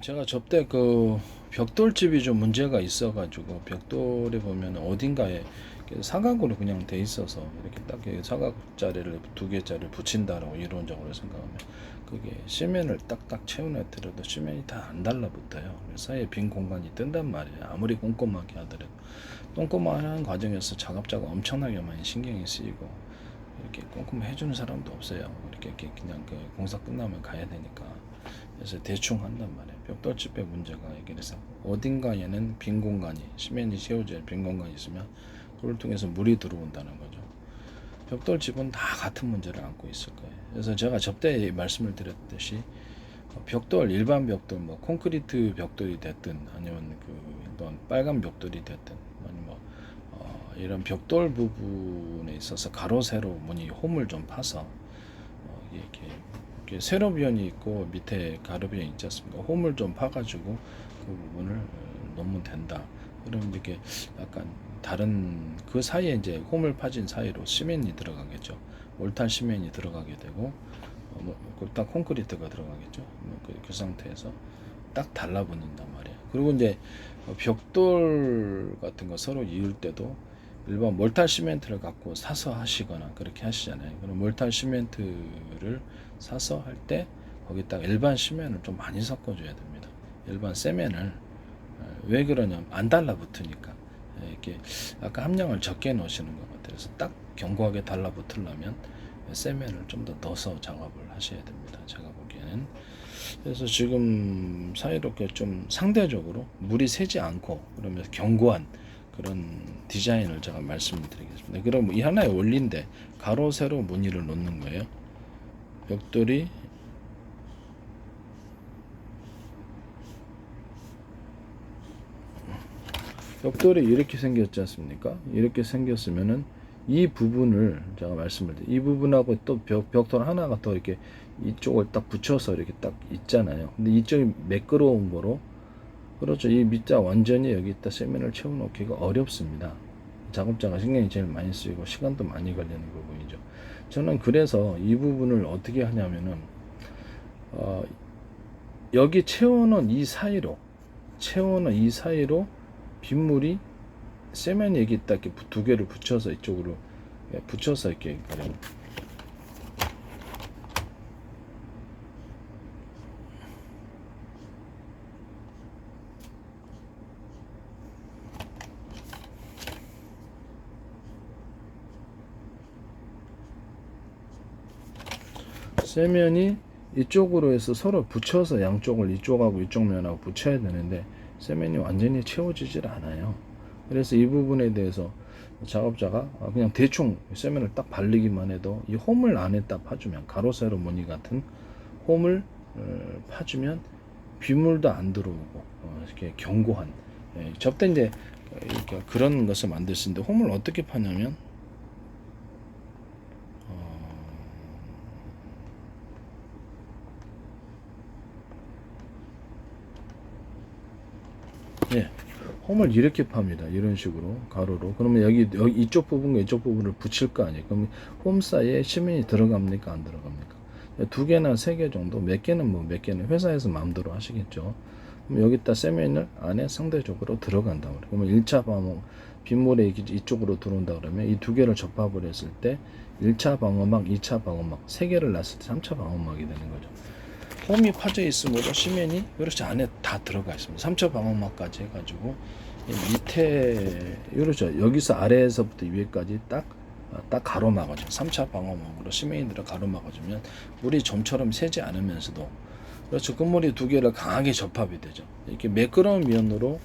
제가 접대 그 벽돌집이 좀 문제가 있어가지고 벽돌에 보면 어딘가에 사각으로 그냥 돼 있어서 이렇게 딱 사각자리를 두 개짜리를 붙인다라고 이론적으로 생각하면 그게 시멘을 딱딱 채워놨더라도 시멘이 다 안 달라붙어요. 사이에 빈 공간이 뜬단 말이에요. 아무리 꼼꼼하게 하더라도 꼼꼼한 과정에서 작업자가 엄청나게 많이 신경이 쓰이고 이렇게 꼼꼼히 해주는 사람도 없어요. 이렇게 그냥 그 공사 끝나면 가야 되니까. 그래서 대충 한단 말이에요. 벽돌집의 문제가 그래서 어딘가에는 빈 공간이 시멘이 채워질 빈 공간이 있으면 그걸 통해서 물이 들어온다는 거죠. 벽돌집은 다 같은 문제를 안고 있을 거예요. 그래서 제가 접대에 말씀을 드렸듯이 벽돌 일반 벽돌 뭐 콘크리트 벽돌이 됐든 아니면 그 어떤 빨간 벽돌이 됐든 아니면 뭐 이런 벽돌 부분에 있어서 가로 세로 무늬 홈을 좀 파서 이렇게 세로변이 있고 밑에 가로변이 있지 않습니까? 홈을 좀 파가지고 그 부분을 놓으면 된다. 그럼 이렇게 약간 다른 그 사이에 이제 홈을 파진 사이로 시멘이 들어가겠죠. 몰탄 시멘이 들어가게 되고 딱 콘크리트가 들어가겠죠. 그 상태에서 딱 달라붙는단 말이에요. 그리고 이제 벽돌 같은 거 서로 이을 때도 일반 몰탄 시멘트를 갖고 사서 하시거나 그렇게 하시잖아요. 그럼 몰탄 시멘트를 사서 할 때 거기다가 일반 시멘을 좀 많이 섞어줘야 됩니다. 일반 세멘을 왜 그러냐면 안 달라붙으니까 이렇게 아까 함량을 적게 넣으시는 것 같아요. 그래서 딱 견고하게 달라붙으려면 세멘을 좀 더 넣어서 작업을 하셔야 됩니다. 제가 보기에는. 그래서 지금 사이롭게 좀 상대적으로 물이 새지 않고 그러면서 견고한 그런 디자인을 제가 말씀을 드리겠습니다. 그럼 이 하나의 원리인데 가로 세로 무늬를 놓는 거예요. 벽돌이 이렇게 생겼지 않습니까? 이렇게 생겼으면은 이 부분을 제가 말씀을 드린 이 부분하고 또 벽돌 하나가 또 이렇게 이쪽을 딱 붙여서 이렇게 딱 있잖아요. 근데 이쪽이 매끄러운 거로 그렇죠. 이 밑자 완전히 여기다 세면을 채워놓기가 어렵습니다. 작업자가 신경이 제일 많이 쓰이고 시간도 많이 걸리는 부분이죠. 저는 그래서 이 부분을 어떻게 하냐면은 여기 채워놓은 이 사이로 빗물이 세면이 여기 딱 이렇게 두 개를 붙여서 이쪽으로 붙여서 이렇게 세면이 이쪽으로 해서 서로 붙여서 양쪽을 이쪽하고 이쪽 면하고 붙여야 되는데 세면이 완전히 채워지질 않아요. 그래서 이 부분에 대해서 작업자가 그냥 대충 세면을 딱 바르기만 해도 이 홈을 안에 딱 파주면 가로 세로 무늬 같은 홈을 파주면 빗물도 안 들어오고 이렇게 견고한 접대 이제 이렇게 그런 것을 만들 수 있는데 홈을 어떻게 파냐면 예, 홈을 이렇게 팝니다. 이런 식으로 가로로. 그러면 여기 이쪽 부분과 이쪽 부분을 붙일 거 아니에요. 그럼 홈 사이에 시멘이 들어갑니까? 안 들어갑니까? 두 개나 세 개 정도, 몇 개는 몇 개는 회사에서 마음대로 하시겠죠. 그럼 여기다 세면을 안에 상대적으로 들어간다. 그러면 1차 방어 빗물에 이쪽으로 들어온다 그러면 이 두 개를 접합을 했을 때 1차 방어막, 2차 방어막, 세 개를 놨을 때 3차 방어막이 되는 거죠. 홈이 파져 있으므로 시멘이 그렇지 안에 다 들어가 있습니다. 3차 방어막까지 해가지고 밑에 이렇죠. 여기서 아래에서부터 위에까지 딱 가로막아줘. 3차 방어막으로 시멘이 들어 가로막아주면 물이 좀처럼 새지 않으면서도 그렇죠. 끝물이 두 개를 강하게 접합이 되죠. 이렇게 매끄러운 면으로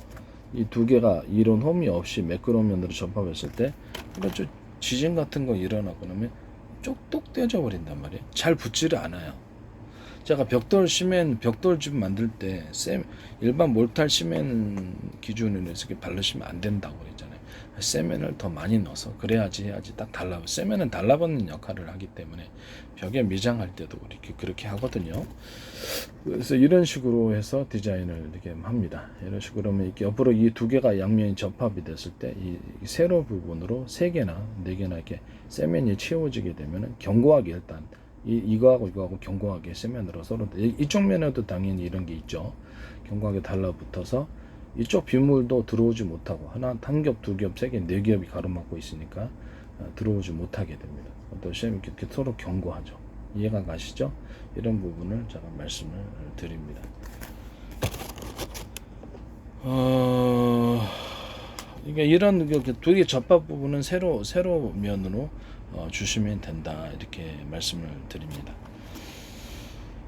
이 두 개가 이런 홈이 없이 매끄러운 면으로 접합했을 때 그렇죠. 지진 같은 거 일어나고 나면 쪽똑 떼져 버린단 말이에요. 잘 붙지를 않아요. 제가 벽돌집 만들 때 일반 몰탈 시멘 기준으로 해서 이렇게 바르시면 안 된다고 그랬잖아요. 세면을 더 많이 넣어서 그래야지 해야지 딱 세면은 달라붙는 역할을 하기 때문에 벽에 미장할 때도 그렇게 하거든요. 그래서 이런 식으로 해서 디자인을 이렇게 합니다. 이런 식으로 하면 이렇게 옆으로 이 두 개가 양면이 접합이 됐을 때 이 세로 부분으로 세 개나 네 개나 이렇게 세면이 채워지게 되면은 견고하게 일단 이거하고 견고하게 세면으로 서로 이쪽 면에도 당연히 이런 게 있죠. 견고하게 달라붙어서 이쪽 빗물도 들어오지 못하고 한 겹, 두 겹, 세 겹, 네 겹이 가로막고 있으니까 들어오지 못하게 됩니다. 또 시험이 이렇게 서로 견고하죠. 이해가 가시죠? 이런 부분을 제가 말씀을 드립니다. 이게 이런 되게 접합 부분은 세로 면으로 주시면 된다 이렇게 말씀을 드립니다.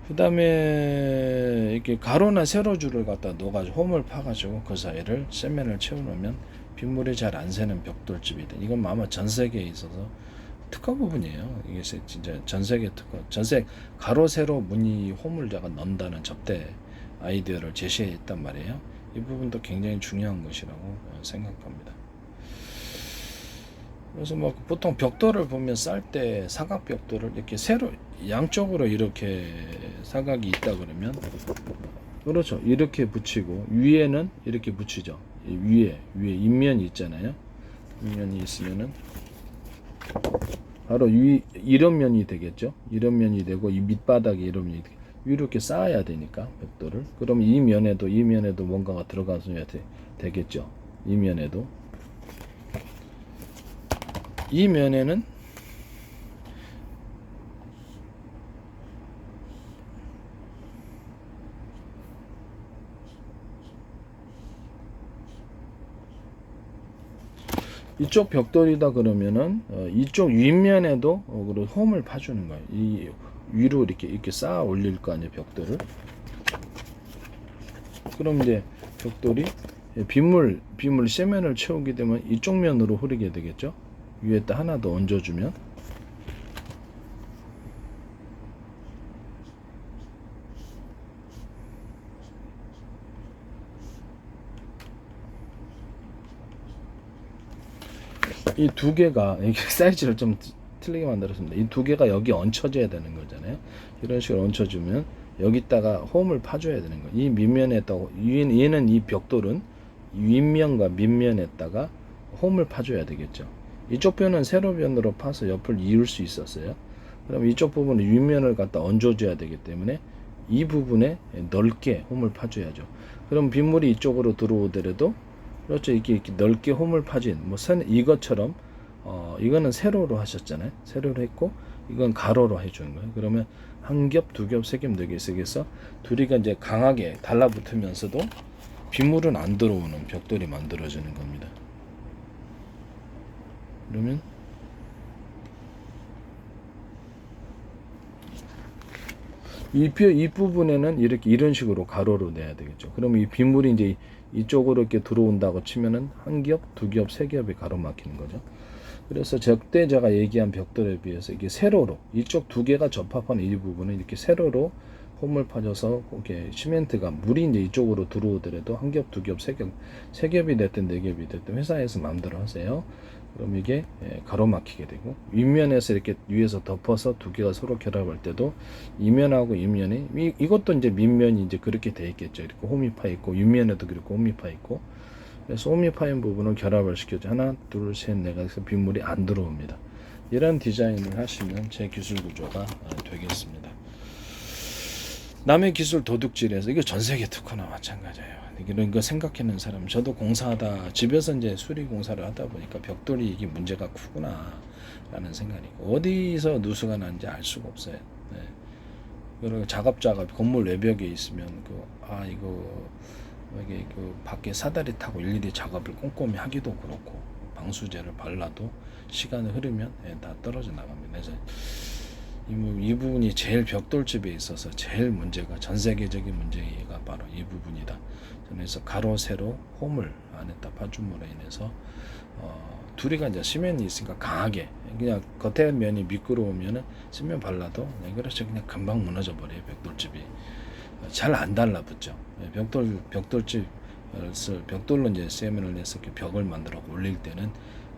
그 다음에 이렇게 가로나 세로줄을 갖다 넣어가지고 홈을 파가지고 그 사이를 세면을 채워놓으면 빗물이 잘 안 새는 벽돌집이 돼. 이건 아마 전 세계에 있어서 특허 부분이에요. 이게 진짜 전 세계 특허. 전세 가로 세로 무늬 홈을 제가 넣는다는 접대 아이디어를 제시했단 말이에요. 이 부분도 굉장히 중요한 것이라고 생각합니다. 그래서 뭐 보통 벽돌을 보면 쌀 때 사각 벽돌을 이렇게 세로 양쪽으로 이렇게 사각이 있다 그러면 그렇죠. 이렇게 붙이고 위에는 이렇게 붙이죠. 위에 인면이 있잖아요. 인면이 있으면은 바로 이런 면이 되겠죠. 이런 면이 되고 이 밑바닥에 이런 면이 위로 이렇게 쌓아야 되니까 벽돌을. 그럼 이 면에도 뭔가가 들어가서야 되겠죠. 이 면에도 이 면에는 이쪽 벽돌이다 그러면은 이쪽 윗면에도 홈을 파주는 거예요. 이 위로 이렇게 쌓아 올릴 거 아니에요, 벽돌을. 그럼 이제 벽돌이 빗물 세면을 채우게 되면 이쪽 면으로 흐르게 되겠죠. 위에다 하나 더 얹어주면 이 두 개가 이렇게 사이즈를 좀 틀리게 만들었습니다. 이 두 개가 여기 얹혀져야 되는 거잖아요. 이런 식으로 얹혀주면 여기다가 홈을 파줘야 되는 거예요. 이 밑면에다가 얘는 이 벽돌은 윗면과 밑면에다가 홈을 파줘야 되겠죠. 이쪽 변은 세로 변으로 파서 옆을 이을 수 있었어요. 그럼 이쪽 부분은 윗면을 갖다 얹어줘야 되기 때문에 이 부분에 넓게 홈을 파줘야죠. 그럼 빗물이 이쪽으로 들어오더라도 그렇죠. 이렇게 넓게 홈을 파진 이것처럼 이거는 세로로 하셨잖아요. 세로로 했고 이건 가로로 해주는 거예요. 그러면 한 겹, 두 겹, 세 겹, 네 겹, 세 개서 둘이가 이제 강하게 달라붙으면서도 빗물은 안 들어오는 벽돌이 만들어지는 겁니다. 그러면 이 부분에는 이런 식으로 가로로 내야 되겠죠. 그러면 이 빗물이 이제 이쪽으로 이렇게 들어온다고 치면은 한 겹, 두 겹, 세 겹이 가로막히는 거죠. 그래서 적대 제가 얘기한 벽돌에 비해서 이게 세로로 이쪽 두 개가 접합한 이 부분은 이렇게 세로로 홈을 파줘서 이렇게 시멘트가 물이 이제 이쪽으로 들어오더라도 한 겹, 두 겹, 세 겹이 됐든 네 겹이 됐든 회사에서 마음대로 하세요. 그럼 이게 가로막히게 되고 윗면에서 이렇게 위에서 덮어서 두 개가 서로 결합할 때도 이면하고 윗면이 이것도 이제 밑면이 이제 그렇게 돼 있겠죠. 이렇게 홈이 파 있고 윗면에도 그렇고 홈이 파 있고 그래서 홈이 파인 부분을 결합을 시켜줘 하나, 둘, 셋, 넷 해서 빗물이 안 들어옵니다. 이런 디자인을 하시면 제 기술 구조가 되겠습니다. 남의 기술 도둑질해서 이거 전 세계 특허나 마찬가지예요. 이런 거 생각하는 사람 저도 공사하다 집에서 이제 수리 공사를 하다 보니까 벽돌이 이게 문제가 크구나 라는 생각이 어디서 누수가 나는지 알 수가 없어요. 네. 그리고 작업 건물 외벽에 있으면 이게 밖에 사다리 타고 일일이 작업을 꼼꼼히 하기도 그렇고 방수제를 발라도 시간이 흐르면 다 떨어져 나갑니다. 그래서 이 부분이 제일 벽돌집에 있어서 제일 문제가 전 세계적인 문제가 바로 이 부분이다. 그래서 가로 세로 홈을 안에다 파줌으로 인해서 둘이가 이제 시멘이 있으니까 강하게 그냥 겉에 면이 미끄러우면은 시멘 발라도 그렇죠 그냥 금방 무너져 버려요. 벽돌집이 잘 안 달라붙죠. 벽돌로 이제 세면을 내서 벽을 만들어 올릴 때는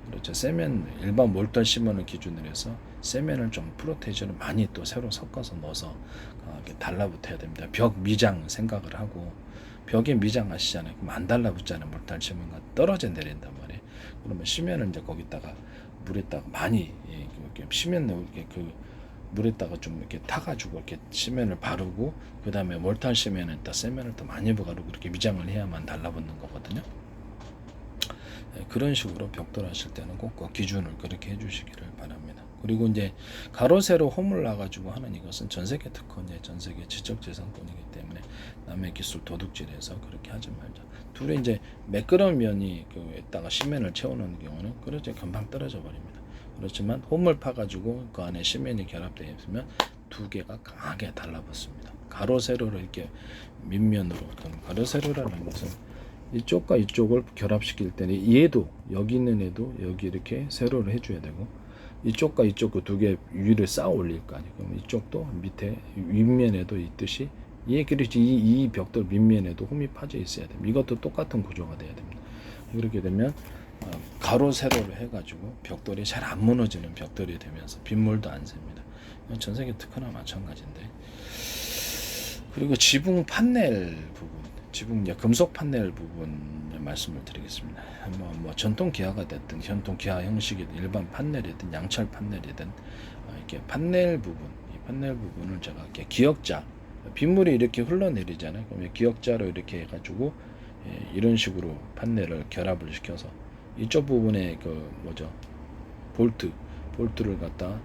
그렇죠. 세면 일반 몰탈 시멘을 기준으로 해서 세면을 좀 프로테이저를 많이 또 새로 섞어서 넣어서 달라붙어야 됩니다. 벽 미장 생각을 하고 벽에 미장 아시잖아요. 그럼 안 달라붙잖아요. 몰탈 시멘과 떨어져 내린단 말이에요. 그러면 시멘을 이제 거기다가 물에다가 많이 시멘 이렇게 물에다가 좀 이렇게 타가지고 이렇게 시멘을 바르고 그 다음에 몰탈 시멘에다 세멘을 더 많이 바르고 그렇게 미장을 해야만 달라붙는 거거든요. 그런 식으로 벽돌 하실 때는 꼭 기준을 그렇게 해주시기를 바랍니다. 그리고 이제 가로 세로 홈을 놔가지고 하는 이것은 전세계 특허인데 전세계 지적재산권이기 때문에 남의 기술 도둑질해서 그렇게 하지 말자. 둘이 이제 매끄러운 면이 그에다가 시멘을 채우는 경우는 그렇죠, 금방 떨어져 버립니다. 그렇지만 홈을 파가지고 그 안에 시멘이 결합되어 있으면 두 개가 강하게 달라붙습니다. 가로 세로를 이렇게 밑면으로, 가로 세로라는 것은 이쪽과 이쪽을 결합시킬 때는 얘도 여기 있는 애도 여기 이렇게 세로를 해줘야 되고 이쪽과 이쪽 그 두 개 위를 쌓아 올릴 거 아니에요. 그럼 이쪽도 밑에 윗면에도 있듯이 그렇지 이 벽돌 밑면에도 홈이 파져 있어야 됩니다. 이것도 똑같은 구조가 돼야 됩니다. 그렇게 되면 가로 세로를 해가지고 벽돌이 잘 안 무너지는 벽돌이 되면서 빗물도 안 셉니다. 전 세계 특허나 마찬가지인데. 그리고 지붕 판넬 부분, 지붕 금속 판넬 부분에 말씀을 드리겠습니다. 뭐 전통 기아가 됐든 전통 기아 형식이든 일반 판넬이든 양철 판넬이든 이렇게 판넬 부분, 이 판넬 부분을 제가 이렇게 기역자, 빗물이 이렇게 흘러내리잖아요. 그럼 기역자로 이렇게 해가지고 이런 식으로 판넬을 결합을 시켜서 이쪽 부분에 볼트를 갖다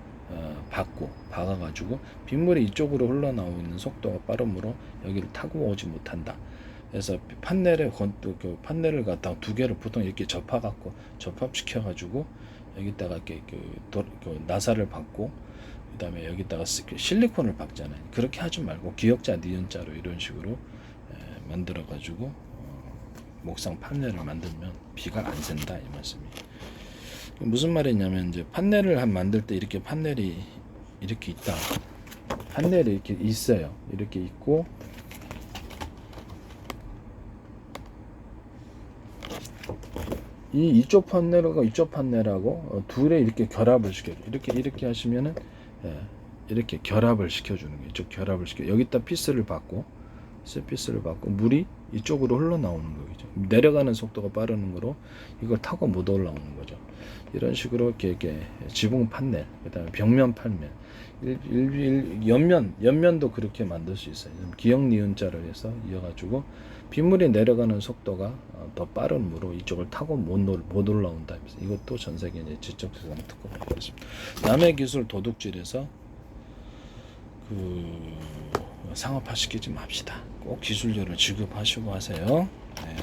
박아가지고 빗물이 이쪽으로 흘러나오는 속도가 빠르므로 여기를 타고 오지 못한다. 그래서 판넬을 갖다가 두 개를 보통 이렇게 접합시켜가지고 여기다가 이렇게 나사를 박고 그다음에 여기다가 실리콘을 박잖아요. 그렇게 하지 말고 기역자 니은자로 이런 식으로 만들어가지고 목상 판넬을 만들면 비가 안 샌다 이 말씀이에요. 무슨 말이냐면 이제 판넬을 만들 때 이렇게 판넬이 이렇게 있다. 판넬이 이렇게 있어요. 이렇게 있고 이쪽 판넬하고 이쪽 판넬하고 둘에 이렇게 결합을 시켜줘. 이렇게 하시면은 이렇게 결합을 시켜주는 거예요. 이쪽 결합을 시켜. 여기다 피스를 받고 물이 이쪽으로 흘러나오는 거죠. 내려가는 속도가 빠르는 거로 이걸 타고 못 올라오는 거죠. 이런 식으로 이렇게 지붕 판넬, 그다음에 벽면 판넬, 옆면도 그렇게 만들 수 있어요. 기역 니은자를 해서 이어가지고 빗물이 내려가는 속도가 더 빠르므로 이쪽을 타고 못 올라온다. 이것도 전 세계 이제 지적재산 특허가 그렇습니다. 남의 기술 도둑질해서 상업화 시키지 맙시다. 꼭 기술료를 지급하시고 하세요. 네.